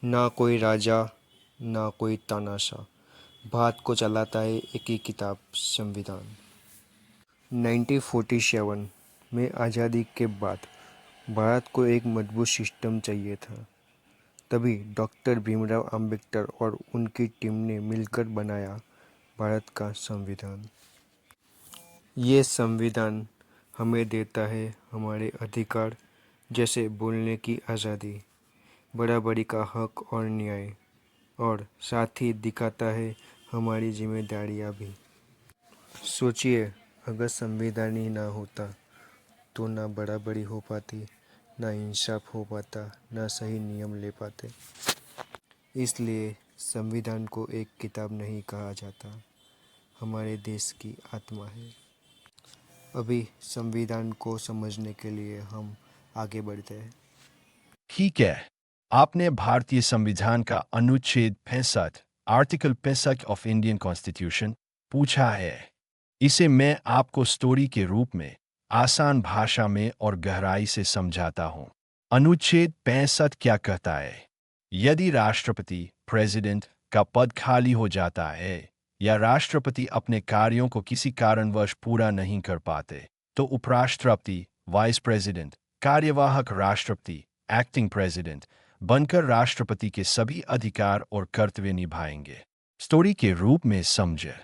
ना कोई राजा ना कोई तानाशाह, भारत को चलाता है एक ही किताब, संविधान। 1947 में आज़ादी के बाद भारत को एक मजबूत सिस्टम चाहिए था। तभी डॉक्टर भीमराव अंबेडकर और उनकी टीम ने मिलकर बनाया भारत का संविधान। ये संविधान हमें देता है हमारे अधिकार, जैसे बोलने की आज़ादी, बराबरी का हक और न्याय, और साथ ही दिखाता है हमारी जिम्मेदारियां भी। सोचिए, अगर संविधान ही ना होता तो ना बराबरी हो पाती, ना इंसाफ हो पाता, ना सही नियम ले पाते। इसलिए संविधान को एक किताब नहीं कहा जाता, हमारे देश की आत्मा है। अभी संविधान को समझने के लिए हम आगे बढ़ते हैं। ठीक है, आपने भारतीय संविधान का अनुच्छेद 65 आर्टिकल 65 ऑफ इंडियन कॉन्स्टिट्यूशन पूछा है। इसे मैं आपको स्टोरी के रूप में आसान भाषा में और गहराई से समझाता हूँ। अनुच्छेद 65 क्या कहता है? यदि राष्ट्रपति प्रेसिडेंट का पद खाली हो जाता है या राष्ट्रपति अपने कार्यों को किसी कारणवश पूरा नहीं कर पाते, तो उपराष्ट्रपति वाइस प्रेसिडेंट कार्यवाहक राष्ट्रपति एक्टिंग प्रेसिडेंट बनकर राष्ट्रपति के सभी अधिकार और कर्तव्य निभाएंगे। स्टोरी के रूप में समझे।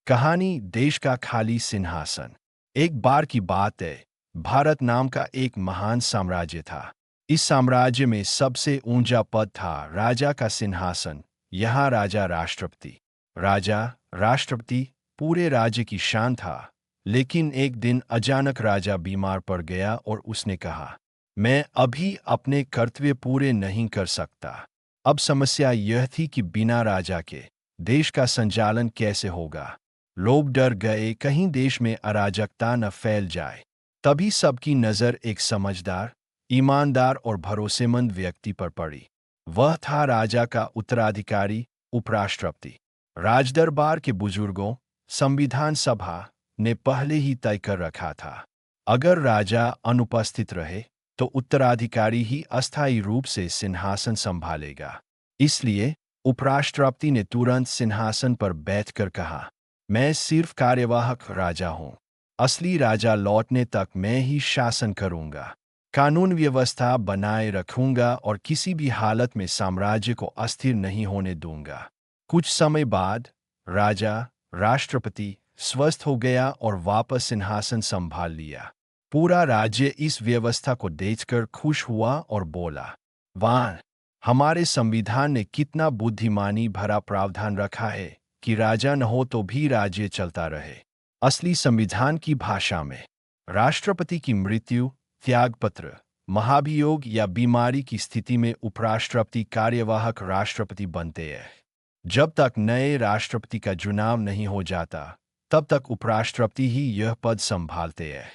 कहानी देश का खाली सिंहासन। एक बार की बात है, भारत नाम का एक महान साम्राज्य था। इस साम्राज्य में सबसे ऊंचा पद था राजा का सिंहासन। यहाँ राजा राष्ट्रपति, राजा राष्ट्रपति पूरे राज्य की शान था। लेकिन एक दिन अचानक राजा बीमार पड़ गया और उसने कहा, मैं अभी अपने कर्तव्य पूरे नहीं कर सकता। अब समस्या यह थी कि बिना राजा के देश का संचालन कैसे होगा। लोग डर गए कहीं देश में अराजकता न फैल जाए। तभी सबकी नज़र एक समझदार, ईमानदार और भरोसेमंद व्यक्ति पर पड़ी। वह था राजा का उत्तराधिकारी, उपराष्ट्रपति। राजदरबार के बुजुर्गों, संविधान सभा ने पहले ही तय कर रखा था, अगर राजा अनुपस्थित रहे तो उत्तराधिकारी ही अस्थायी रूप से सिंहासन संभालेगा। इसलिए उपराष्ट्रपति ने तुरंत सिंहासन पर बैठकर कहा, मैं सिर्फ कार्यवाहक राजा हूं। असली राजा लौटने तक मैं ही शासन करूंगा, कानून व्यवस्था बनाए रखूंगा और किसी भी हालत में साम्राज्य को अस्थिर नहीं होने दूंगा। कुछ समय बाद राजा राष्ट्रपति स्वस्थ हो गया और वापस सिंहासन संभाल लिया। पूरा राज्य इस व्यवस्था को देखकर खुश हुआ और बोला, वाह, हमारे संविधान ने कितना बुद्धिमानी भरा प्रावधान रखा है कि राजा न हो तो भी राज्य चलता रहे। असली संविधान की भाषा में राष्ट्रपति की मृत्यु, त्यागपत्र, महाभियोग या बीमारी की स्थिति में उपराष्ट्रपति कार्यवाहक राष्ट्रपति बनते हैं। जब तक नए राष्ट्रपति का चुनाव नहीं हो जाता, तब तक उपराष्ट्रपति ही यह पद संभालते हैं।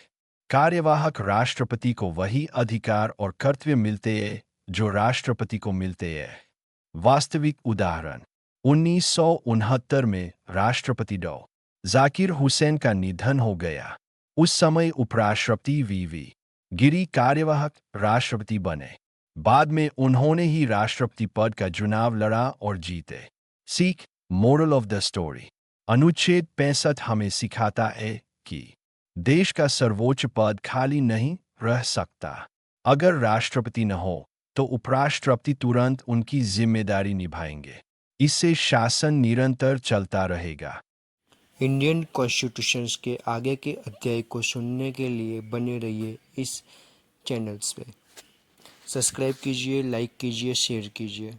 कार्यवाहक राष्ट्रपति को वही अधिकार और कर्तव्य मिलते हैं जो राष्ट्रपति को मिलते हैं। वास्तविक उदाहरण, 1969 में राष्ट्रपति डॉ. जाकिर हुसैन का निधन हो गया। उस समय उपराष्ट्रपति वी गिरी कार्यवाहक राष्ट्रपति बने। बाद में उन्होंने ही राष्ट्रपति पद का चुनाव लड़ा और जीते। सीख, मोरल ऑफ द स्टोरी। अनुच्छेद 65 हमें सिखाता है कि देश का सर्वोच्च पद खाली नहीं रह सकता। अगर राष्ट्रपति न हो तो उपराष्ट्रपति तुरंत उनकी जिम्मेदारी निभाएंगे। इससे शासन निरंतर चलता रहेगा। इंडियन कॉन्स्टिट्यूशन के आगे के अध्याय को सुनने के लिए बने रहिए इस चैनल्स पे। सब्सक्राइब कीजिए, लाइक कीजिए, शेयर कीजिए।